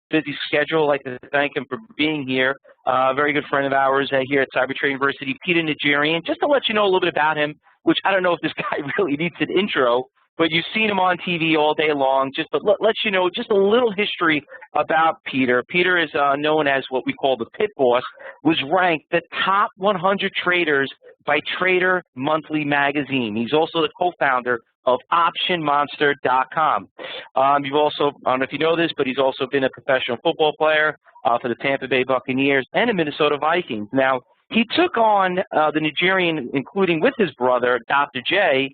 busy schedule. I'd like to thank him for being here. A very good friend of ours here at Cybertrade University, Peter Najarian. Just to let you know a little bit about him, which I don't know if this guy really needs an intro, but you've seen him on TV all day long. Just to let you know just a little history about Peter. Peter is known as what we call the Pit Boss, was ranked the top 100 traders by Trader Monthly magazine. He's also the co-founder of OptionMonster.com. You've also, I don't know if you know this, but he's also been a professional football player for the Tampa Bay Buccaneers and the Minnesota Vikings. Now, he took on the Najarian, including with his brother, Dr. J,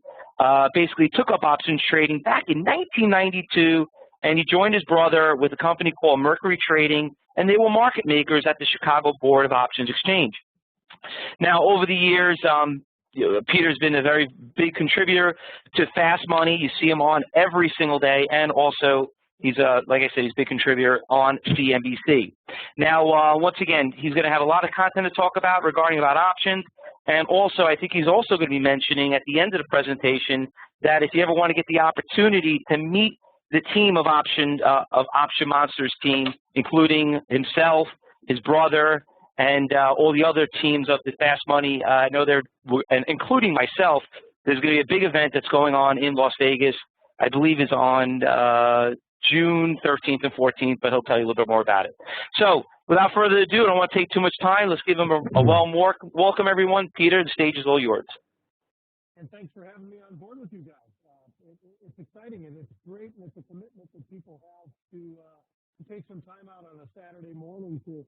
basically took up options trading back in 1992, and he joined his brother with a company called Mercury Trading, and they were market makers at the Chicago Board of Options Exchange. Now, over the years, Peter's been a very big contributor to Fast Money. You see him on every single day, and also he's like I said, he's a big contributor on CNBC. Now, once again, he's going to have a lot of content to talk about regarding options, and also I think he's also going to be mentioning at the end of the presentation that if you ever want to get the opportunity to meet the team of Option Monster's team, including himself, his brother, and all the other teams of the Fast Money, I know they're, and including myself, there's going to be a big event that's going on in Las Vegas. I believe is on June 13th and 14th, but he'll tell you a little bit more about it. So without further ado, I don't want to take too much time. Let's give him a welcome, everyone. Peter, the stage is all yours. And thanks for having me on board with you guys. It's exciting, and it's great, and it's a commitment that people have to take some time out on a Saturday morning to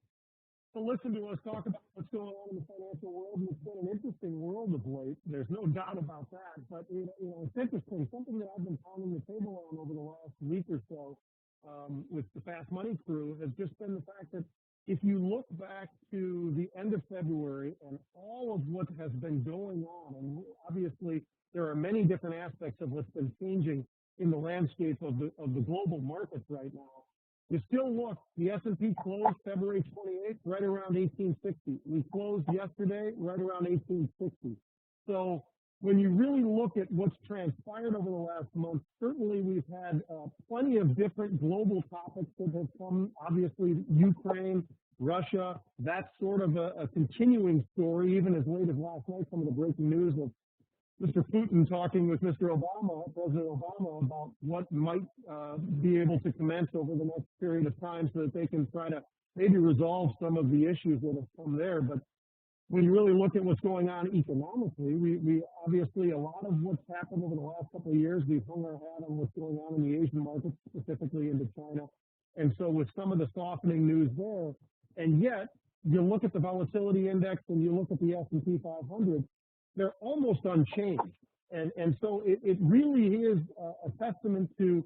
listen to us talk about what's going on in the financial world. And it's been an interesting world of late. There's no doubt about that. But, it's interesting. Something that I've been pounding the table on over the last week or so with the Fast Money crew has just been the fact that if you look back to the end of February and all of what has been going on, and obviously there are many different aspects of what's been changing in the landscape of the global markets right now, you still look, the S&P closed February 28th right around 1860. We closed yesterday right around 1860. So when you really look at what's transpired over the last month, certainly we've had plenty of different global topics that have come, obviously Ukraine, Russia, that's sort of a continuing story, even as late as last night, some of the breaking news of Mr. Putin talking with Mr. Obama, President Obama, about what might be able to commence over the next period of time so that they can try to maybe resolve some of the issues that have come there. But when you really look at what's going on economically, we obviously, a lot of what's happened over the last couple of years, we've hung our hat on what's going on in the Asian markets, specifically into China. And so with some of the softening news there, and yet you look at the volatility index and you look at the S&P 500, they're almost unchanged. And so it really is a testament to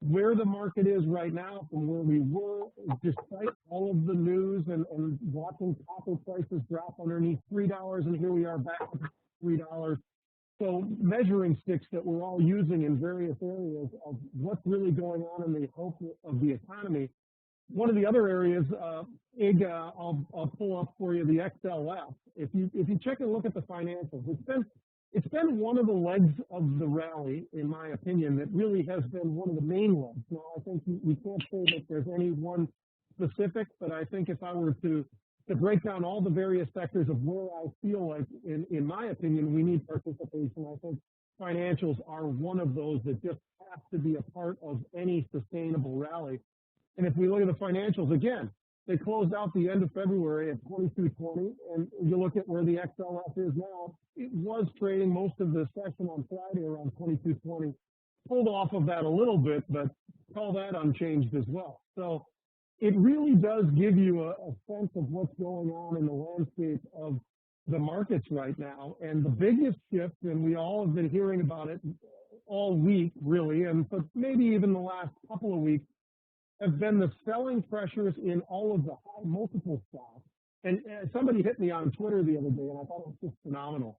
where the market is right now from where we were, despite all of the news and watching copper prices drop underneath $3, and here we are back at $3. So measuring sticks that we're all using in various areas of what's really going on in the health of the economy. One of the other areas, I'll pull up for you the XLF. If you check and look at the financials, it's been one of the legs of the rally, in my opinion, that really has been one of the main legs. Now, I think we can't say that there's any one specific, but I think if I were to break down all the various sectors of where I feel like, in my opinion, we need participation, I think financials are one of those that just have to be a part of any sustainable rally. And if we look at the financials, again, they closed out the end of February at 22.20, and you look at where the XLF is now, it was trading most of the session on Friday around 22.20, pulled off of that a little bit, but call that unchanged as well. So it really does give you a sense of what's going on in the landscape of the markets right now. And the biggest shift, and we all have been hearing about it all week, really, but maybe even the last couple of weeks, have been the selling pressures in all of the high multiple stocks. And somebody hit me on Twitter the other day, and I thought it was just phenomenal.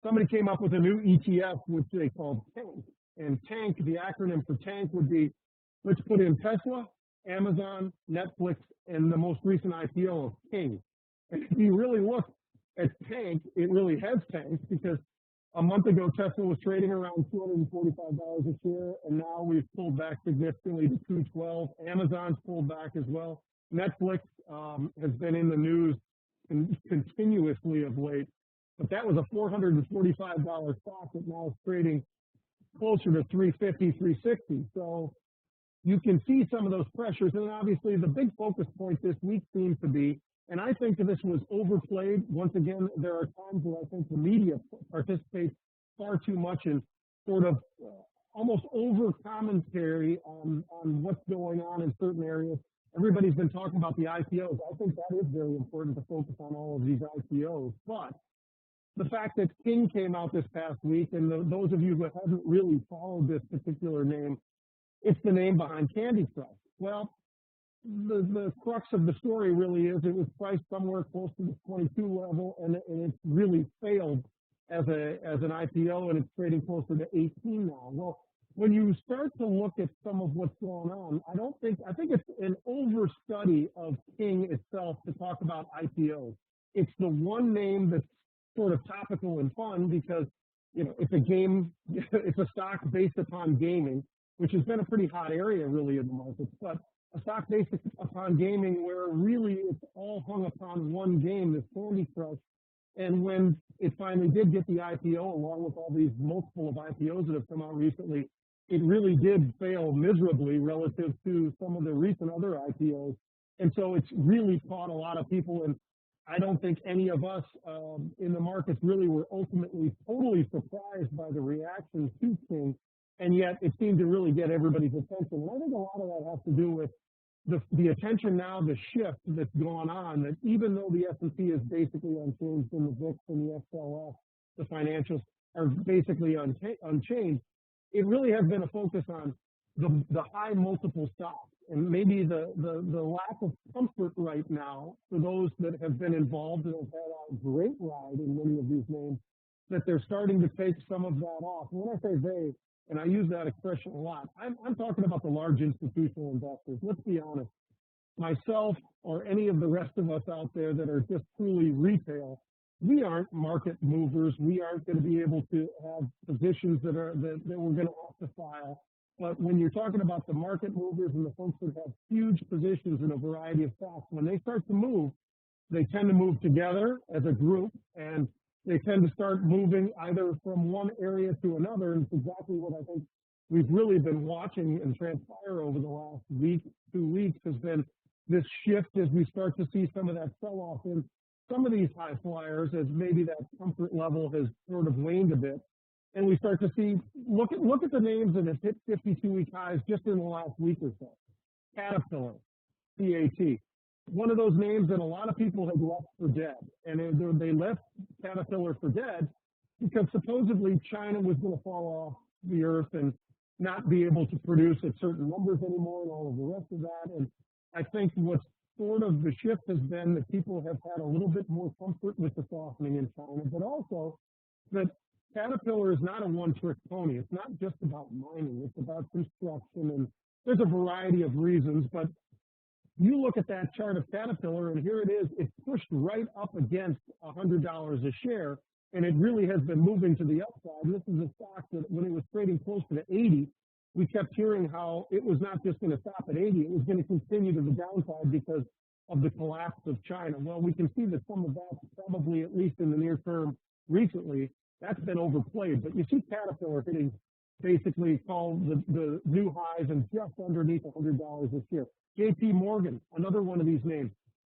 Somebody came up with a new ETF, which they called TANK. And TANK, the acronym for TANK would be, let's put in Tesla, Amazon, Netflix, and the most recent IPO of King. And if you really look at TANK, it really has tanked because A month ago, Tesla was trading around $245 a share, and now we've pulled back significantly to 212. Amazon's pulled back as well. Netflix has been in the news continuously of late, but that was a $445 stock that now is trading closer to 350, 360. So you can see some of those pressures, and obviously the big focus point this week seems to be, and I think this was overplayed. Once again, there are times where I think the media participates far too much in sort of almost over commentary on what's going on in certain areas. Everybody's been talking about the IPOs. I think that is very important to focus on all of these IPOs. But the fact that King came out this past week, and those of you who haven't really followed this particular name, it's the name behind Candy Crush. Well, the crux of the story really is it was priced somewhere close to the 22 level, and it's really failed as an IPO, and it's trading closer to 18 now. Well, when you start to look at some of what's going on, I think it's an overstudy of King itself to talk about IPOs. It's the one name that's sort of topical and fun because, you know, it's a stock based upon gaming, which has been a pretty hot area really in the market, but a stock based upon gaming where really it's all hung upon one game, this Candy Crush. And when it finally did get the IPO, along with all these multiple of IPOs that have come out recently, it really did fail miserably relative to some of the recent other IPOs. And so it's really caught a lot of people, and I don't think any of us in the markets really were ultimately totally surprised by the reaction to King, and yet it seemed to really get everybody's attention. And I think a lot of that has to do with the attention now, the shift that's gone on, that even though the S&P is basically unchanged in the VIX and the XLF, the financials are basically unchanged, it really has been a focus on the high multiple stocks, and maybe the lack of comfort right now for those that have been involved and have had a great ride in many of these names, that they're starting to take some of that off. And when I say they, and I use that expression a lot, I'm talking about the large institutional investors. Let's be honest. Myself or any of the rest of us out there that are just truly retail, we aren't market movers. We aren't going to be able to have positions that we're going to have to file. But when you're talking about the market movers and the folks that have huge positions in a variety of stocks, when they start to move, they tend to move together as a group, and they tend to start moving either from one area to another. And it's exactly what I think we've really been watching and transpire over the last week, 2 weeks, has been this shift as we start to see some of that sell-off in some of these high flyers, as maybe that comfort level has sort of waned a bit. And we start to see, look at the names that have hit 52-week highs just in the last week or so. Caterpillar, CAT. One of those names that a lot of people had left for dead. And they left Caterpillar for dead because supposedly China was going to fall off the earth and not be able to produce at certain numbers anymore and all of the rest of that. And I think what's sort of the shift has been that people have had a little bit more comfort with the softening in China, but also that Caterpillar is not a one-trick pony. It's not just about mining. It's about construction, and there's a variety of reasons, but you look at that chart of Caterpillar, and here it is. It's pushed right up against $100 a share, and it really has been moving to the upside. And this is a stock that when it was trading closer to 80, we kept hearing how it was not just going to stop at 80, it was going to continue to the downside because of the collapse of China. Well, we can see that some of that, probably at least in the near term recently, that's been overplayed. But you see Caterpillar hitting basically called the new highs and just underneath $100 a share. JP Morgan, another one of these names,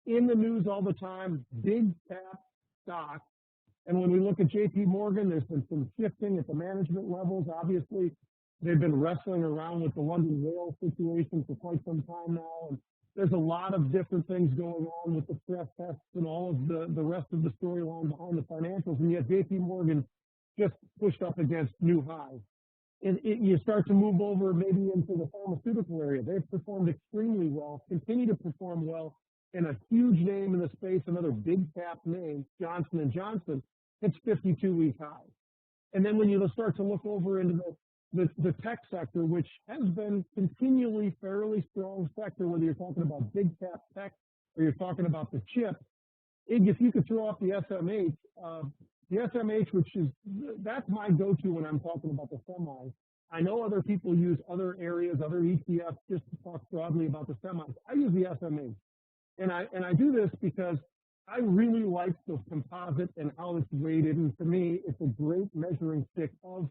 in the news all the time, big cap stock. And when we look at JP Morgan, there's been some shifting at the management levels. Obviously, they've been wrestling around with the London rail situation for quite some time now. And there's a lot of different things going on with the stress tests and all of the rest of the storyline behind the financials. And yet JP Morgan just pushed up against new highs. And you start to move over maybe into the pharmaceutical area. They've performed extremely well, continue to perform well, and a huge name in the space, another big cap name, Johnson & Johnson, it's 52-week highs. And then when you start to look over into the tech sector, which has been continually fairly strong sector, whether you're talking about big cap tech or you're talking about the chip, if you could throw off the SMH, The SMH, that's my go-to when I'm talking about the semis. I know other people use other areas, other ETFs, just to talk broadly about the semis. I use the SMH. And I do this because I really like the composite and how it's weighted. And to me, it's a great measuring stick of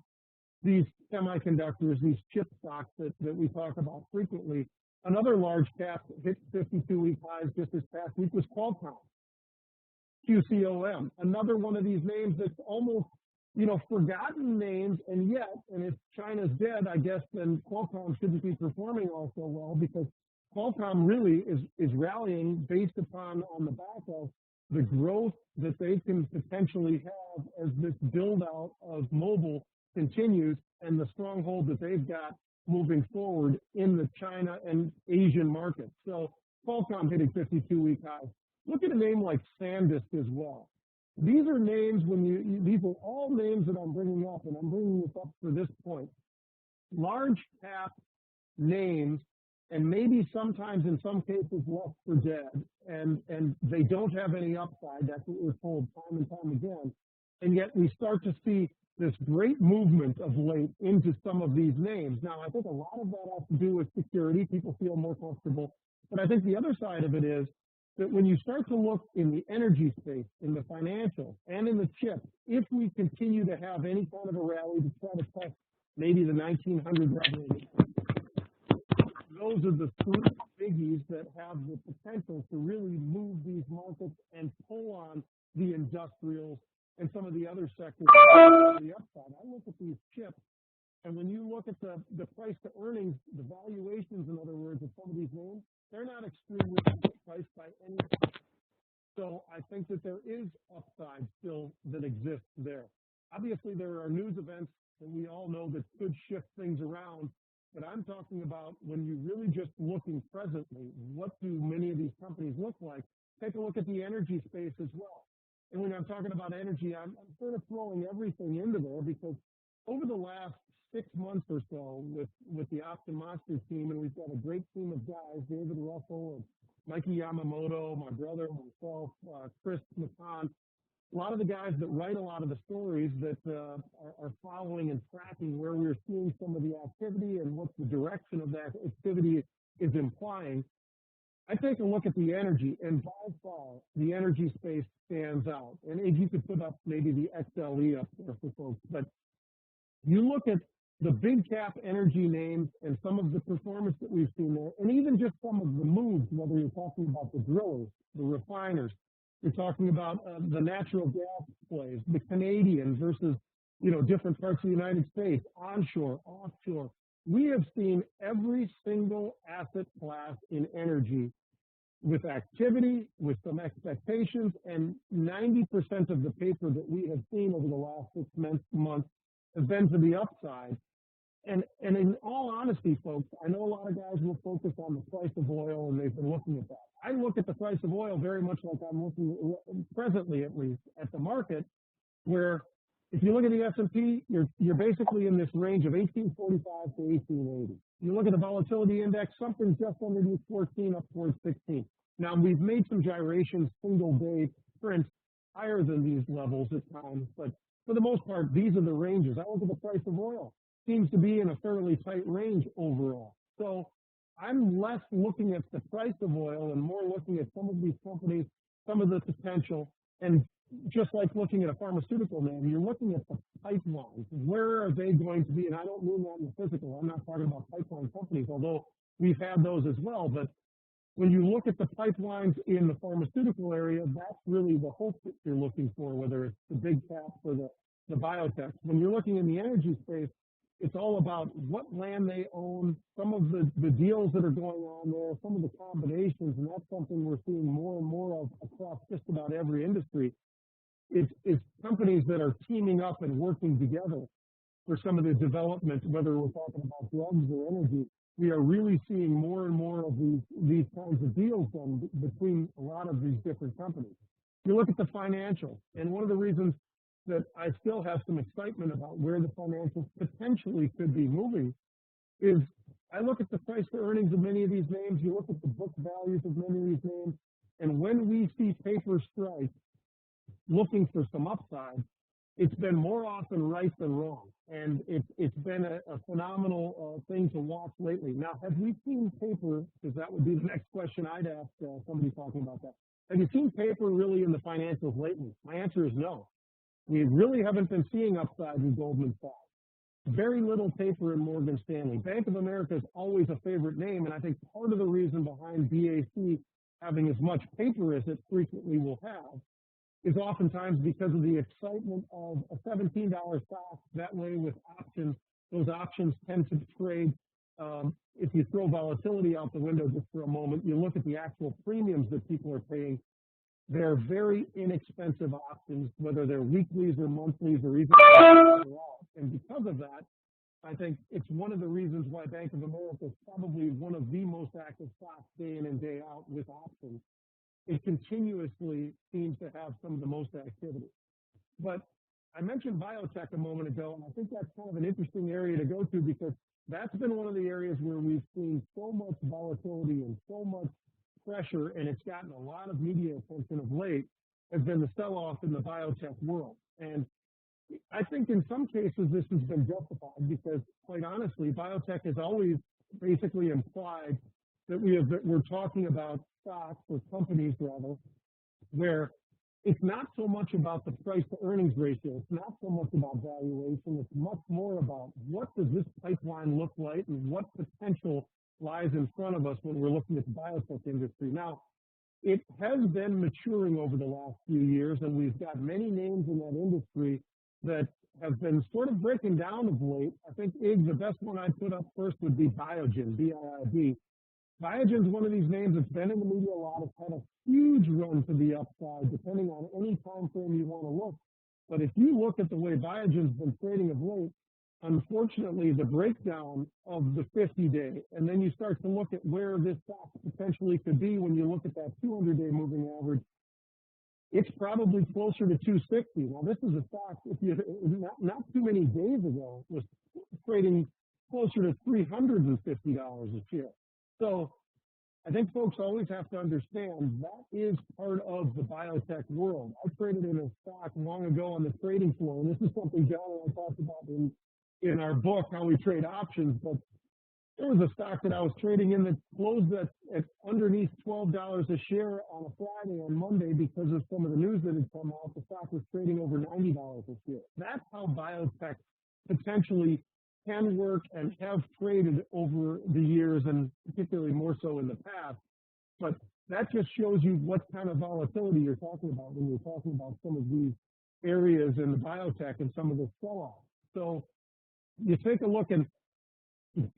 these semiconductors, these chip stocks that we talk about frequently. Another large cap that hit 52-week highs just this past week was Qualcomm, QCOM. Another one of these names that's almost, forgotten names, and yet, and if China's dead, I guess then Qualcomm shouldn't be performing all so well, because Qualcomm really is rallying based upon on the back of the growth that they can potentially have as this build out of mobile continues and the stronghold that they've got moving forward in the China and Asian markets. So Qualcomm hitting 52-week highs. Look at a name like SanDisk as well. These are names these are all names that I'm bringing up, and I'm bringing this up for this point. Large cap names, and maybe sometimes in some cases left for dead, and they don't have any upside. That's what we're told time and time again. And yet we start to see this great movement of late into some of these names. Now, I think a lot of that has to do with security. People feel more comfortable. But I think the other side of it is that when you start to look in the energy space, in the financial, and in the chip, if we continue to have any kind of a rally to try to test maybe the 1900 level, those are the three biggies that have the potential to really move these markets and pull on the industrials and some of the other sectors on the upside. I look at these chips, and when you look at the price to earnings, the valuations, in other words, of some of these names, they're not extremely priced by any. So I think that there is upside still that exists there. Obviously, there are news events that we all know that could shift things around. But I'm talking about when you're really just looking presently, what do many of these companies look like? Take a look at the energy space as well. And when I'm talking about energy, I'm sort of throwing everything into there, because over the last 6 months or so with the Optimonster team, and we've got a great team of guys, David Russell and Mikey Yamamoto, my brother, myself, Chris McCon, a lot of the guys that write a lot of the stories that are following and tracking where we're seeing some of the activity and what the direction of that activity is implying. I take a look at the energy, and by far, the energy space stands out. And if you could put up maybe the XLE up there for folks, but you look at the big cap energy names and some of the performance that we've seen there, and even just some of the moves, whether you're talking about the drillers, the refiners, you're talking about the natural gas plays, the Canadian versus, different parts of the United States, onshore, offshore. We have seen every single asset class in energy with activity, with some expectations, and 90% of the paper that we have seen over the last 6 months has been to the upside. And in all honesty, folks, I know a lot of guys will focus on the price of oil, and they've been looking at that. I look at the price of oil very much like I'm looking, presently at least, at the market, where if you look at the S&P, you're basically in this range of 1845 to 1880. You look at the volatility index, something just underneath 14 up towards 16. Now, we've made some gyrations, single-day prints higher than these levels at times, but for the most part, these are the ranges. I look at the price of oil. Seems to be in a fairly tight range overall. So I'm less looking at the price of oil and more looking at some of these companies, some of the potential, and just like looking at a pharmaceutical name, you're looking at the pipelines. Where are they going to be? And I don't mean that in the physical. I'm not talking about pipeline companies, although we've had those as well. But when you look at the pipelines in the pharmaceutical area, that's really the hope that you're looking for, whether it's the big caps or the biotech. When you're looking in the energy space, it's all about what land they own, some of the deals that are going on there, some of the combinations, and that's something we're seeing more and more of across just about every industry. It's companies that are teaming up and working together for some of the development, whether we're talking about drugs or energy. We are really seeing more and more of these kinds of deals done between a lot of these different companies. You look at the financial, and one of the reasons that I still have some excitement about where the financials potentially could be moving is I look at the price to earnings of many of these names, you look at the book values of many of these names, and when we see paper strike looking for some upside, it's been more often right than wrong. And it's been a phenomenal thing to watch lately. Now, have we seen paper, because that would be the next question I'd ask somebody talking about that. Have you seen paper really in the financials lately? My answer is no. We really haven't been seeing upside in Goldman Sachs. Very little paper in Morgan Stanley. Bank of America is always a favorite name, and I think part of the reason behind BAC having as much paper as it frequently will have is oftentimes because of the excitement of a $17 stock. That way with options, those options tend to trade. If you throw volatility out the window just for a moment, you look at the actual premiums that people are paying. They're very inexpensive options, whether they're weeklies or monthlies or even overall. And because of that, I think it's one of the reasons why Bank of America is probably one of the most active stocks day in and day out with options. It continuously seems to have some of the most activity. But I mentioned biotech a moment ago, and I think that's kind of an interesting area to go to because that's been one of the areas where we've seen so much volatility and so much pressure, and it's gotten a lot of media attention of late, has been the sell-off in the biotech world. And I think in some cases this has been justified because, quite honestly, biotech has always basically implied that we're talking about stocks or companies, rather, where it's not so much about the price to earnings ratio. It's not so much about valuation. It's much more about what does this pipeline look like and what potential lies in front of us when we're looking at the biotech industry. Now, it has been maturing over the last few years, and we've got many names in that industry that have been sort of breaking down of late. I think, Ig, the best one I'd put up first would be Biogen, BIIB. Biogen's one of these names that's been in the media a lot. It's had a huge run to the upside, depending on any time frame you want to look. But if you look at the way Biogen's been trading of late, unfortunately, the breakdown of the 50-day, and then you start to look at where this stock potentially could be when you look at that 200-day moving average, it's probably closer to 260. Now, this is a stock, if you not too many days ago, was trading closer to $350 a share. So I think folks always have to understand that is part of the biotech world. I traded in a stock long ago on the trading floor, and this is something John and I talked about in our book, How We Trade Options, but there was a stock that I was trading in that closed at underneath $12 a share on a Friday on Monday because of some of the news that had come out. The stock was trading over $90 a share. That's how biotech potentially can work and have traded over the years, and particularly more so in the past. But that just shows you what kind of volatility you're talking about when you're talking about some of these areas in the biotech and some of the sell-off. So you take a look at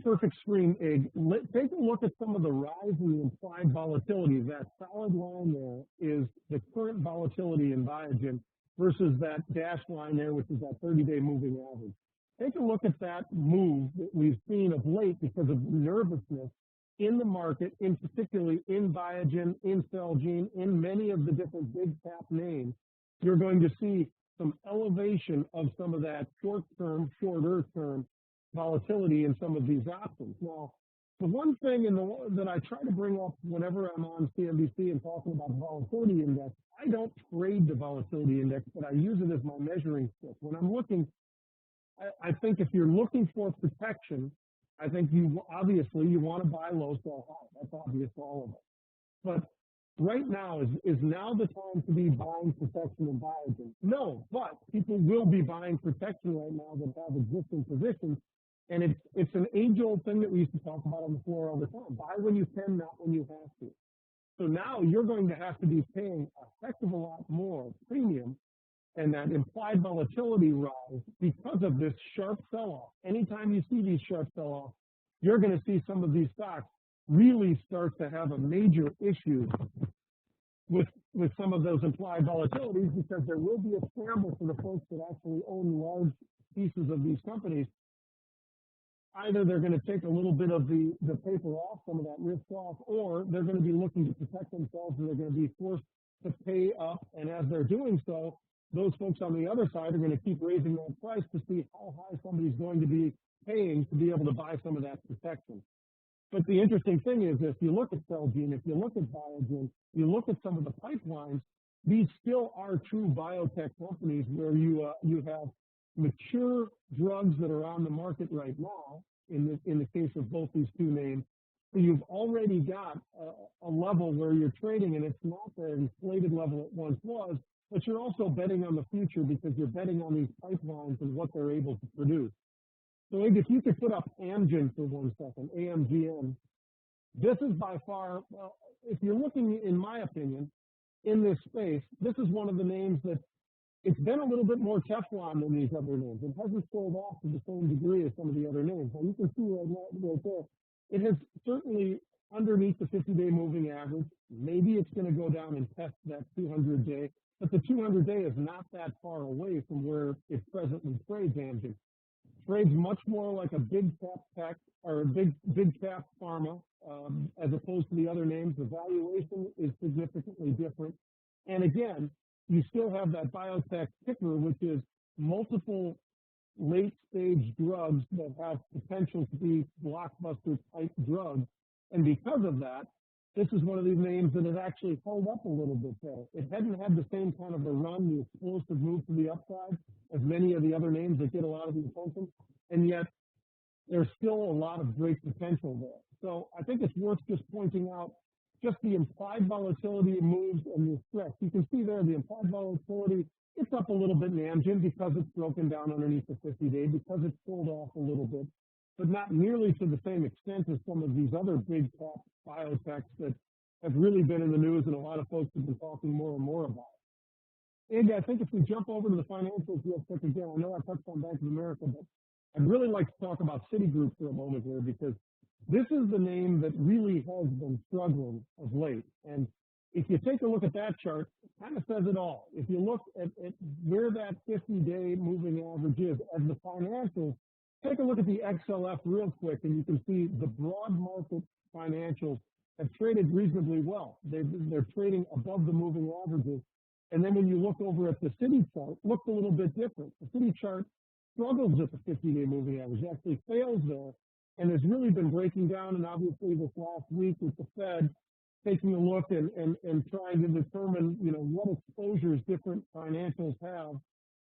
perfect screen, Ig. Take a look at some of the rise in the implied volatility. That solid line there is the current volatility in Biogen versus that dashed line there, which is that 30-day moving average. Take a look at that move that we've seen of late because of nervousness in the market, in particularly in Biogen, in Celgene, in many of the different big cap names. You're going to see some elevation of some of that shorter term volatility in some of these options. Now, the one thing that I try to bring up whenever I'm on CNBC and talking about the volatility index, I don't trade the volatility index, but I use it as my measuring stick. When I'm looking, I think if you're looking for protection, I think you want to buy low, sell high. That's obvious to all of us. But right now is now the time to be buying protection in Biogen? No, but people will be buying protection right now that have existing positions. And it's an age-old thing that we used to talk about on the floor all the time. Buy when you can, not when you have to. So now you're going to have to be paying a heck of a lot more premium and that implied volatility rise because of this sharp sell-off. Anytime you see these sharp sell-offs, you're going to see some of these stocks really start to have a major issue with some of those implied volatilities because there will be a scramble for the folks that actually own large pieces of these companies. Either they're going to take a little bit of the paper off, some of that risk off, or they're going to be looking to protect themselves and they're going to be forced to pay up. And as they're doing so, those folks on the other side are going to keep raising that price to see how high somebody's going to be paying to be able to buy some of that protection. But the interesting thing is, if you look at Celgene, if you look at Biogen, you look at some of the pipelines, these still are true biotech companies where you have mature drugs that are on the market right now. In the case of both these two names, so you've already got a level where you're trading, and it's not the inflated level it once was, but you're also betting on the future because you're betting on these pipelines and what they're able to produce. So if you could put up Amgen for 1 second, AMGN, this is by far, well, if you're looking, in my opinion, in this space, this is one of the names that it's been a little bit more Teflon than these other names. It hasn't sold off to the same degree as some of the other names. Now you can see right there, it has certainly underneath the 50-day moving average. Maybe it's going to go down and test that 200-day, but the 200-day is not that far away from where it presently trades, Amgen. Trades much more like a big cap tech or a big cap pharma, as opposed to the other names. The valuation is significantly different. And again, you still have that biotech kicker, which is multiple late-stage drugs that have potential to be blockbuster-type drugs. And because of that, this is one of these names that has actually held up a little bit better. It hadn't had the same kind of a run, the explosive move to the upside, as many of the other names that get a lot of the attention. And yet, there's still a lot of great potential there. So I think it's worth just pointing out just the implied volatility moves and the stretch. You can see there the implied volatility, it's up a little bit in Amgen because it's broken down underneath the 50-day, because it's sold off a little bit, but not nearly to the same extent as some of these other big cap biotechs that have really been in the news and a lot of folks have been talking more and more about. Andy, I think if we jump over to the financials real quick again, I know I touched on Bank of America, but I'd really like to talk about Citigroup for a moment here because this is the name that really has been struggling of late. And if you take a look at that chart, it kind of says it all. If you look at where that 50-day moving average is as the financials, take a look at the XLF real quick, and you can see the broad market financials have traded reasonably well. They're trading above the moving averages. And then when you look over at the Citi chart, it looks a little bit different. The Citi chart struggles at the 50-day moving average, actually fails there, and has really been breaking down. And obviously this last week with the Fed taking a look and trying to determine, what exposures different financials have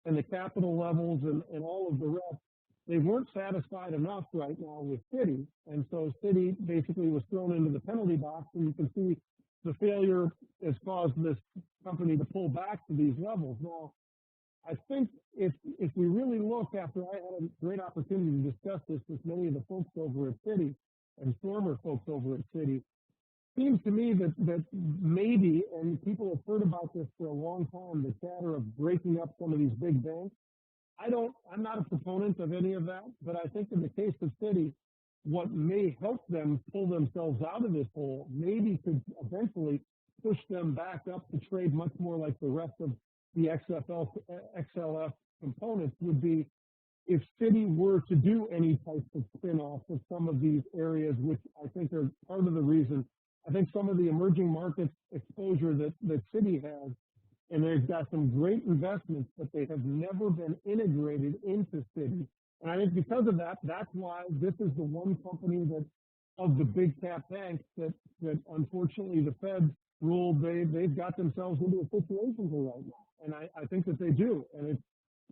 and the capital levels and all of the rest, they weren't satisfied enough right now with Citi. And so Citi basically was thrown into the penalty box, and you can see the failure has caused this company to pull back to these levels. Now, I think if we really look, after I had a great opportunity to discuss this with many of the folks over at Citi and former folks over at Citi, it seems to me that maybe, and people have heard about this for a long time, the chatter of breaking up some of these big banks. I'm not a proponent of any of that, but I think in the case of Citi, what may help them pull themselves out of this hole maybe could eventually push them back up to trade much more like the rest of the XLF components would be if Citi were to do any type of spin-off of some of these areas, which I think are part of the reason. I think some of the emerging markets exposure that Citi has, and they've got some great investments, but they have never been integrated into Citi. And I think because of that, that's why this is the one company that, of the big cap banks, that unfortunately the Fed ruled they've got themselves into a situation here right now. And I think that they do. And it's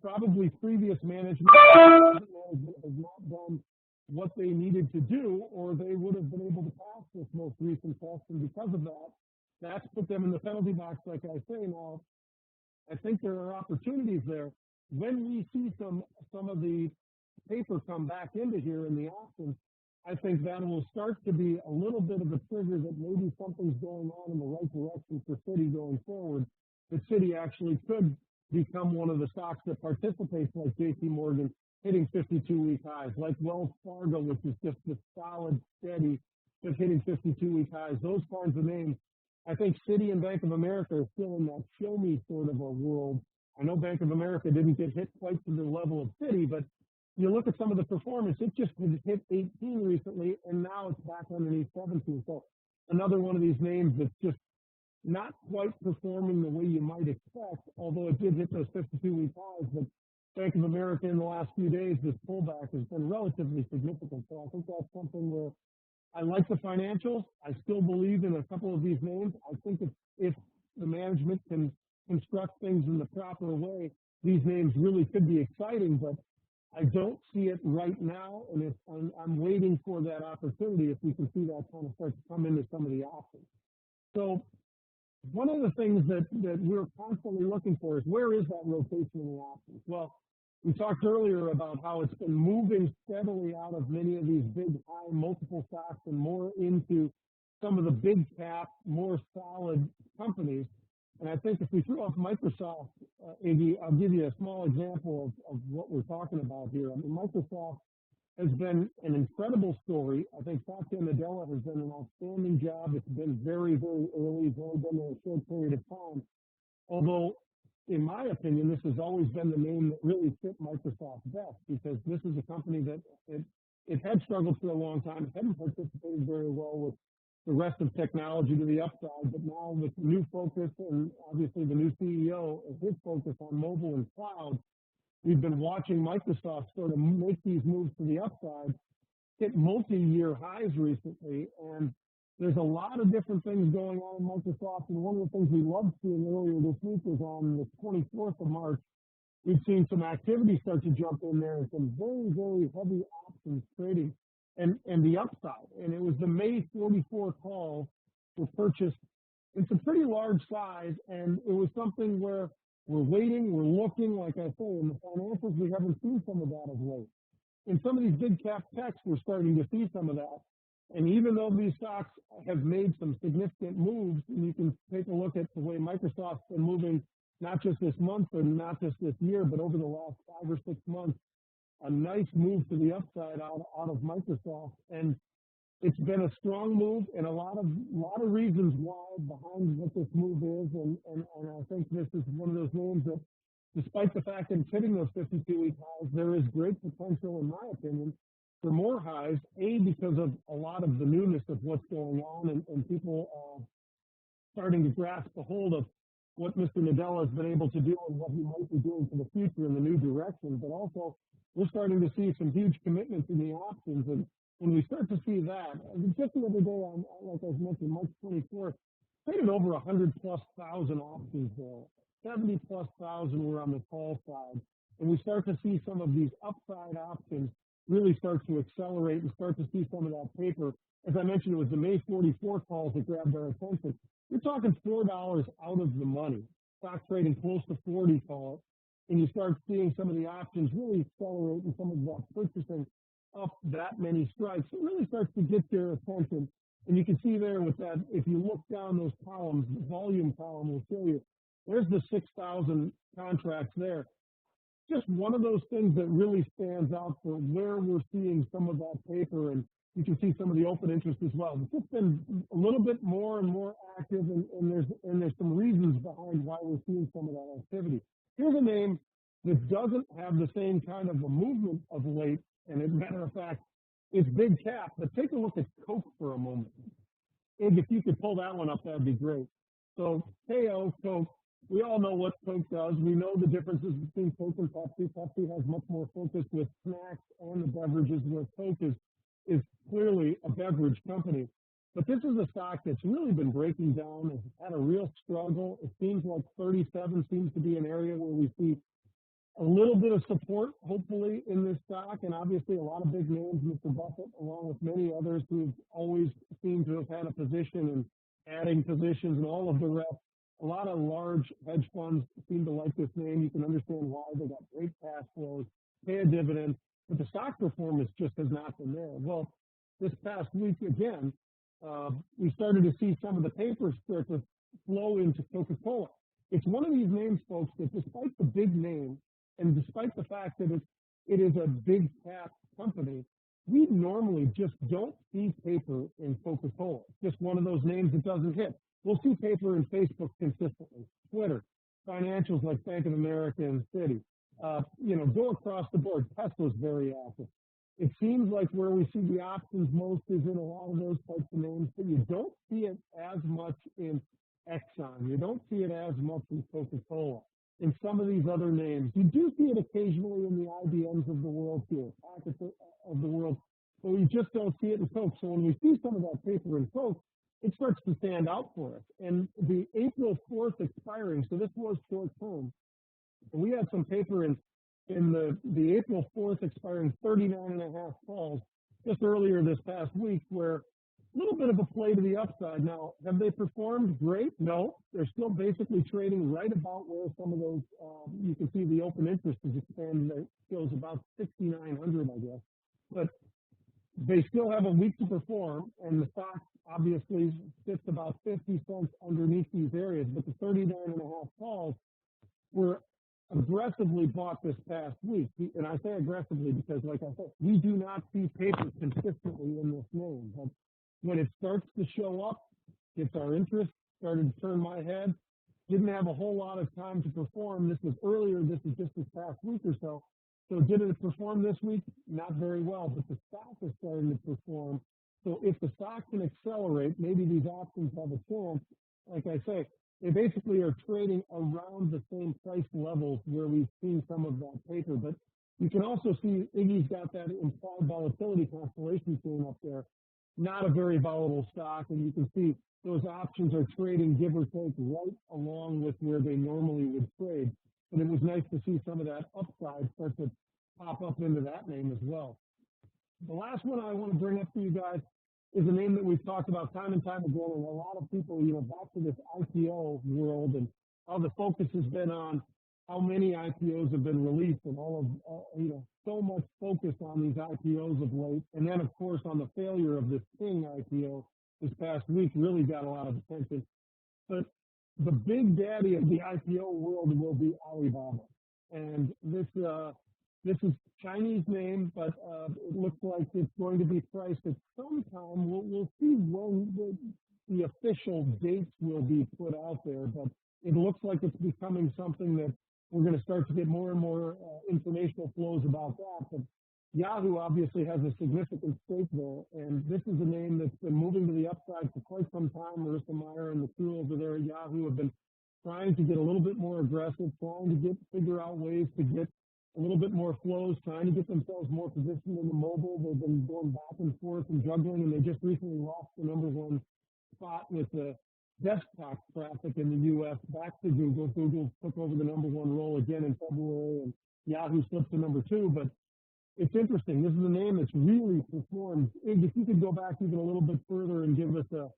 probably previous management has not done what they needed to do, or they would have been able to pass this most recent test. And because of that, that's put them in the penalty box, like I say. Now, I think there are opportunities there. When we see some of the paper come back into here in the options, I think that will start to be a little bit of a trigger that maybe something's going on in the right direction for Citi going forward. That Citi actually could become one of the stocks that participates, like J.P. Morgan, hitting 52-week highs, like Wells Fargo, which is just a solid, steady, just hitting 52-week highs. Those kinds of names. I think Citi and Bank of America are still in that show me sort of a world. I know Bank of America didn't get hit quite to the level of Citi, but you look at some of the performance, it just hit 18 recently, and now it's back underneath 17. So another one of these names that's just not quite performing the way you might expect, although it did hit those 52-week highs. But Bank of America in the last few days, this pullback has been relatively significant. So I think that's something where I like the financials. I still believe in a couple of these names. I think if the management can things in the proper way, these names really could be exciting, but I don't see it right now, and I'm waiting for that opportunity if we can see that kind of start to come into some of the options. So one of the things that we're constantly looking for is where is that rotation in the options? Well, we talked earlier about how it's been moving steadily out of many of these big, high multiple stocks and more into some of the big cap, more solid companies. And I think if we threw off Microsoft, Iggy, I'll give you a small example of what we're talking about here. I mean, Microsoft has been an incredible story. I think Fausto Nadella has done an outstanding job. It's been very, very early. It's only been there a short period of time. Although, in my opinion, this has always been the name that really fit Microsoft best, because this is a company that it had struggled for a long time. It hadn't participated very well with the rest of technology to the upside, but now with new focus and obviously the new CEO and his focus on mobile and cloud, we've been watching Microsoft sort of make these moves to the upside, hit multi-year highs recently, and there's a lot of different things going on in Microsoft, and one of the things we loved seeing earlier this week was on the 24th of March, we've seen some activity start to jump in there and some very, very heavy options trading and the upside. And it was the May 44 call were purchased in some pretty large size, and it was something where we're waiting, we're looking, like I say, in the financials, we haven't seen some of that of late. In some of these big cap techs, we're starting to see some of that. And even though these stocks have made some significant moves, and you can take a look at the way Microsoft's been moving, not just this month or not just this year, but over the last 5 or 6 months, a nice move to the upside out of Microsoft. And it's been a strong move, and a lot of reasons why behind what this move is. And I think this is one of those names that, despite the fact that it's hitting those 52-week highs, there is great potential, in my opinion, for more highs, because of a lot of the newness of what's going on and people starting to grasp a hold of what Mr. Nadella has been able to do and what he might be doing for the future in the new direction. But also, we're starting to see some huge commitments in the options. And when we start to see that, just the other day, like I mentioned, March 24th, traded over 100,000+ options there. 70,000+ were on the call side. And we start to see some of these upside options really start to accelerate and start to see some of that paper. As I mentioned, it was the May 44 calls that grabbed our attention. You're talking $4 out of the money. Stock trading close to 40 calls. And you start seeing some of the options really accelerate and some of that purchasing up that many strikes. It really starts to get their attention. And you can see there with that, if you look down those columns, the volume column will show you, there's the 6,000 contracts there. Just one of those things that really stands out for where we're seeing some of that paper, and you can see some of the open interest as well. It's just been a little bit more and more active, and there's some reasons behind why we're seeing some of that activity. Here's a name that doesn't have the same kind of a movement of late, and as a matter of fact, it's big cap, but take a look at Coke for a moment. And if you could pull that one up, that'd be great. So, KO, Coke. We all know what Coke does. We know the differences between Coke and Pepsi. Pepsi has much more focus with snacks and the beverages, where Coke is clearly a beverage company. But this is a stock that's really been breaking down. It's had a real struggle. It seems like 37 seems to be an area where we see a little bit of support, hopefully, in this stock. And obviously a lot of big names, Mr. Buffett, along with many others who've always seemed to have had a position and adding positions and all of the rest. A lot of large hedge funds seem to like this name. You can understand why. They got great cash flows, pay a dividend, but the stock performance just has not been there. Well, this past week, again, we started to see some of the papers start to flow into Coca-Cola. It's one of these names, folks, that despite the big name and despite the fact that it is a big cap company, we normally just don't see paper in Coca-Cola. Just one of those names that doesn't hit. We'll see paper in Facebook consistently, Twitter, financials like Bank of America and Citi. Go across the board. Tesla's very active. It seems like where we see the options most is in a lot of those types of names, but you don't see it as much in Exxon. You don't see it as much in Coca-Cola. In some of these other names, you do see it occasionally in the IBMs of the world here, packets of the world, but we just don't see it in Coke. So when we see some of that paper in Coke, it starts to stand out for us. And the April 4th expiry expiring, so this was short term. And we had some paper in the April 4th expiring 39.5 calls just earlier this past week, where a little bit of a play to the upside. Now, have they performed great? No. They're still basically trading right about where some of those, you can see the open interest is expanding. It shows about 6,900, I guess. But they still have a week to perform, and the stock obviously sits about 50 cents underneath these areas. But the 39.5 calls were aggressively bought this past week. And I say aggressively because, like I said, we do not see paper consistently in this name. But when it starts to show up, gets our interest, started to turn my head, didn't have a whole lot of time to perform. This was earlier, this is just this past week or so. So did it perform this week? Not very well, but the stock is starting to perform. So if the stock can accelerate, maybe these options have a chance. Like I say, they basically are trading around the same price levels where we've seen some of that paper. But you can also see Iggy's got that implied volatility constellation chain up there. Not a very volatile stock, and you can see those options are trading, give or take, right along with where they normally would trade. And it was nice to see some of that upside start to pop up into that name as well. The last one I want to bring up for you guys is a name that we've talked about time and time again, and a lot of people, back to this IPO world and how the focus has been on how many IPOs have been released and all of, so much focus on these IPOs of late. And then, of course, on the failure of this King IPO this past week really got a lot of attention. But the big daddy of the IPO world will be Alibaba. And this is Chinese name, but it looks like it's going to be priced at some time. We'll see when the official dates will be put out there, but it looks like it's becoming something that we're going to start to get more and more informational flows about that. But Yahoo obviously has a significant stake there, and this is a name that's been moving to the upside for quite some time. Marissa Meyer and the crew over there at Yahoo have been trying to get a little bit more aggressive, trying to figure out ways to get a little bit more flows, trying to get themselves more positioned in the mobile. They've been going back and forth and juggling, and they just recently lost the number one spot with the desktop traffic in the U.S. back to Google. Google took over the number one role again in February, and Yahoo slipped to number two. But it's interesting. This is a name that's really performed. If you could go back even a little bit further and give us a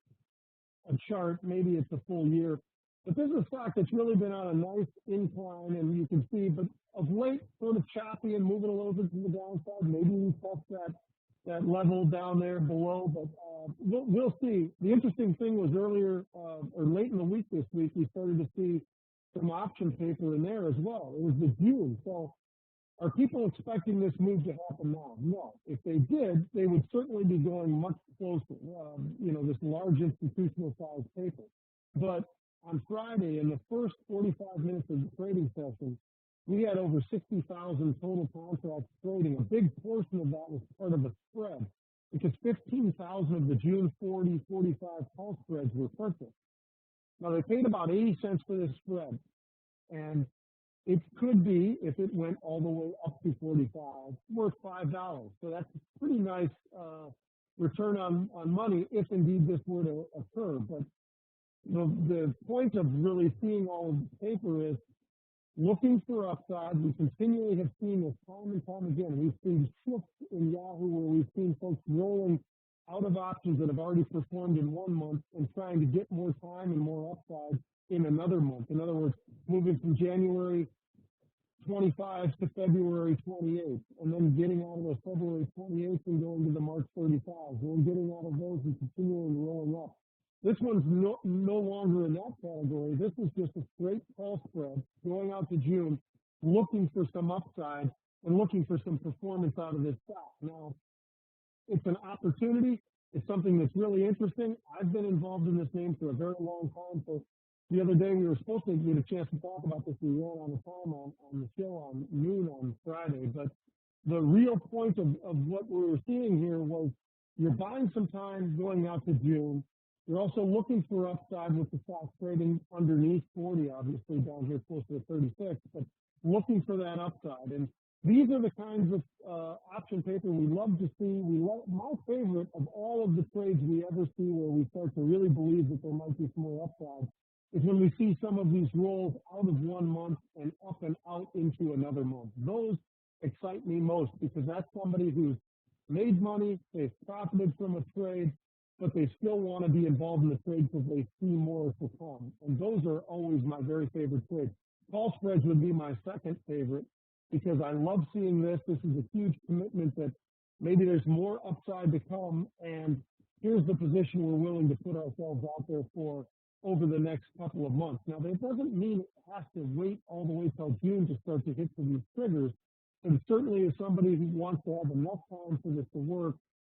chart, maybe it's a full year. But this is a stock that's really been on a nice incline, and you can see, but of late, sort of choppy and moving a little bit to the downside. Maybe we test that level down there below, but we'll see. The interesting thing was earlier, or late in the week this week, we started to see some option paper in there as well. It was the June. So are people expecting this move to happen now? No. If they did, they would certainly be going much closer, this large institutional size paper. But on Friday, in the first 45 minutes of the trading session, we had over 60,000 total contracts trading. A big portion of that was part of a spread because 15,000 of the June 40, 45 call spreads were purchased. Now, they paid about 80 cents for this spread. And it could be, if it went all the way up to 45, worth $5. So that's a pretty nice return on money if indeed this were to occur. But the point of really seeing all of the paper is looking for upside. We continually have seen this time and time again. We've seen shifts in Yahoo where we've seen folks rolling out of options that have already performed in 1 month and trying to get more time and more upside in another month. In other words, moving from January 25 to February 28th, and then getting out of those February 28th and going to the March 35, and then getting out of those and continuing rolling up. This one's no longer in that category. This is just a straight call spread going out to June, looking for some upside and looking for some performance out of this stock. Now, it's an opportunity. It's something that's really interesting. I've been involved in this name for a very long time. So the other day we were supposed to get a chance to talk about this. We ran out of time on the show on noon on Friday. But the real point of what we were seeing here was you're buying some time going out to June. You're also looking for upside with the stock trading underneath 40, obviously down here close to 36, but looking for that upside. And these are the kinds of option paper we love to see. My favorite of all of the trades we ever see where we start to really believe that there might be some more upside is when we see some of these rolls out of one month and up and out into another month. Those excite me most because that's somebody who's made money, they've profited from a trade, but they still want to be involved in the trade because they see more to come. And those are always my very favorite trades. Call spreads would be my second favorite because I love seeing this. This is a huge commitment that maybe there's more upside to come, and here's the position we're willing to put ourselves out there for over the next couple of months. Now, that doesn't mean it has to wait all the way till June to start to hit for these triggers, but it certainly is somebody who wants to have enough time for this to work,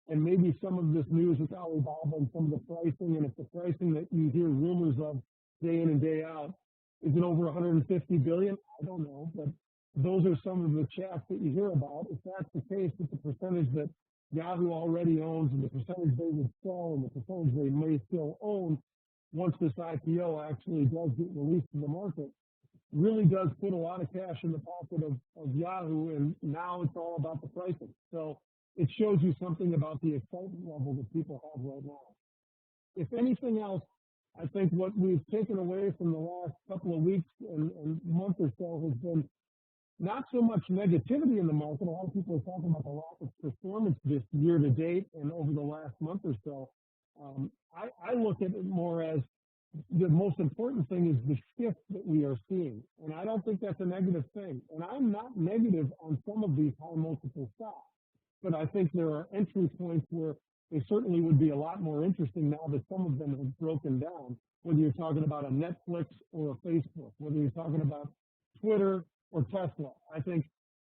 and maybe some of this news with Alibaba and some of the pricing, and if the pricing that you hear rumors of day in and day out, is it over 150 billion? I don't know, but those are some of the chats that you hear about. If that's the case, with the percentage that Yahoo already owns and the percentage they would sell and the percentage they may still own once this IPO actually does get released to the market, really does put a lot of cash in the pocket of Yahoo, and now it's all about the pricing. So it shows you something about the excitement level that people have right now. If anything else, I think what we've taken away from the last couple of weeks and month or so has been not so much negativity in the market. A lot of people are talking about the lack of performance this year to date and over the last month or so. I look at it more as the most important thing is the shift that we are seeing. And I don't think that's a negative thing. And I'm not negative on some of these high multiple stocks, but I think there are entry points where they certainly would be a lot more interesting now that some of them have broken down, whether you're talking about a Netflix or a Facebook, whether you're talking about Twitter or Tesla. I think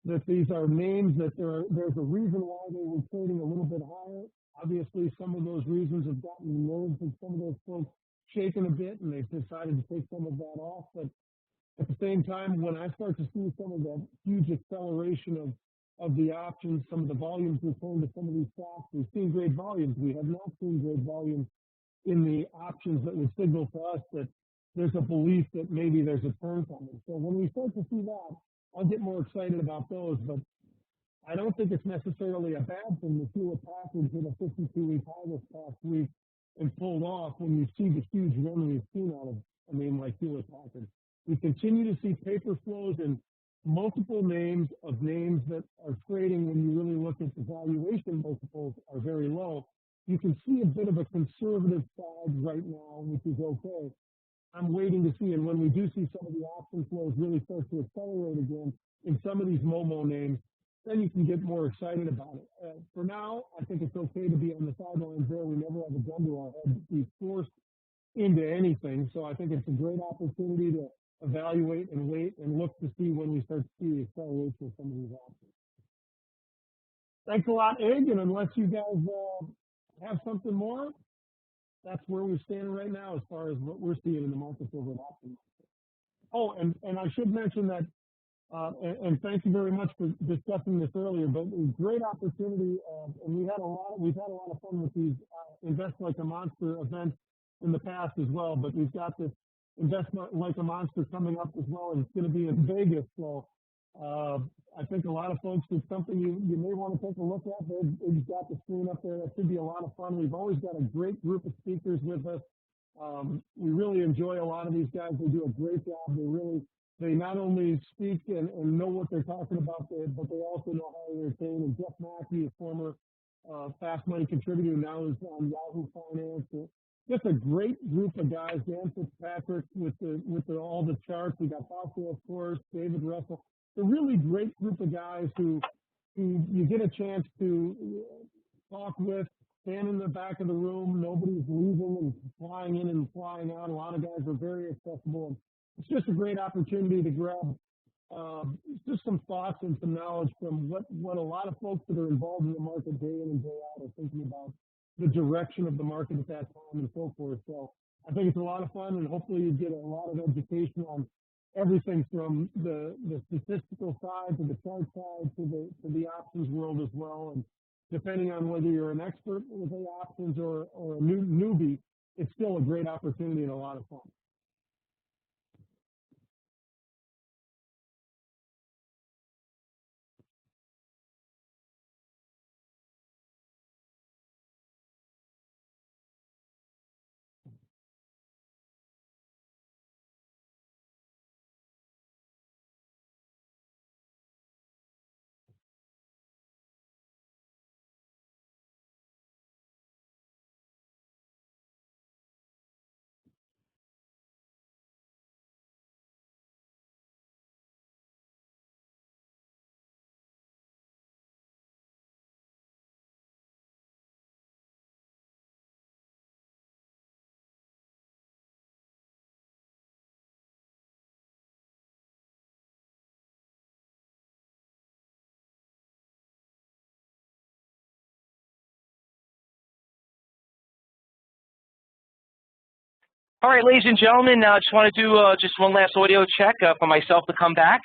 that these are names that there's a reason why they were trading a little bit higher. Obviously, some of those reasons have gotten the nerves of some of those folks shaken a bit, and they've decided to take some of that off. But at the same time, when I start to see some of that huge acceleration of the options, some of the volumes return to some of these stocks, we've seen great volumes. We have not seen great volumes in the options that would signal to us that there's a belief that maybe there's a turn coming. So when we start to see that, I'll get more excited about those. But I don't think it's necessarily a bad thing to see a package hit a 52-week high this past week and pulled off when you see the huge run we've seen out of a name like Hewlett Packard. We continue to see paper flows in multiple names of names that are trading. When you really look at the valuation multiples are very low. You can see a bit of a conservative side right now, which is okay. I'm waiting to see, and when we do see some of the option flows really start to accelerate again in some of these Momo names, then you can get more excited about it. For now, I think it's okay to be on the sidelines there. We never have a gun to our head to be forced into anything. So I think it's a great opportunity to evaluate and wait and look to see when we start to see the acceleration of some of these options. Thanks a lot, Ig, and unless you guys have something more, that's where we're standing right now as far as what we're seeing in the markets over at options. Oh, and I should mention that, and thank you very much for discussing this earlier, but it was a great opportunity, and we've had a lot of fun with these Invest Like a Monster events in the past as well, but we've got this Invest Like a Monster coming up as well, and it's going to be in Vegas, so I think a lot of folks, it's something you may want to take a look at. They've got the screen up there. That should be a lot of fun. We've always got a great group of speakers with us. We really enjoy a lot of these guys. They do a great job. They not only speak and know what they're talking about, but they also know how to entertain. And Jeff Mackey, a former Fast Money contributor, now is on Yahoo Finance. Just a great group of guys. Dan Fitzpatrick with all the charts. We got Fausto, of course, David Russell. A really great group of guys who you get a chance to talk with, stand in the back of the room. Nobody's leaving and flying in and flying out. A lot of guys are very accessible. It's just a great opportunity to grab just some thoughts and some knowledge from what a lot of folks that are involved in the market day in and day out are thinking about the direction of the market at that time and so forth. So I think it's a lot of fun, and hopefully you get a lot of education on everything from the statistical side to the chart side to the options world as well. And depending on whether you're an expert with the options or a newbie, it's still a great opportunity and a lot of fun. All right, ladies and gentlemen, just want to do just one last audio check for myself to come back.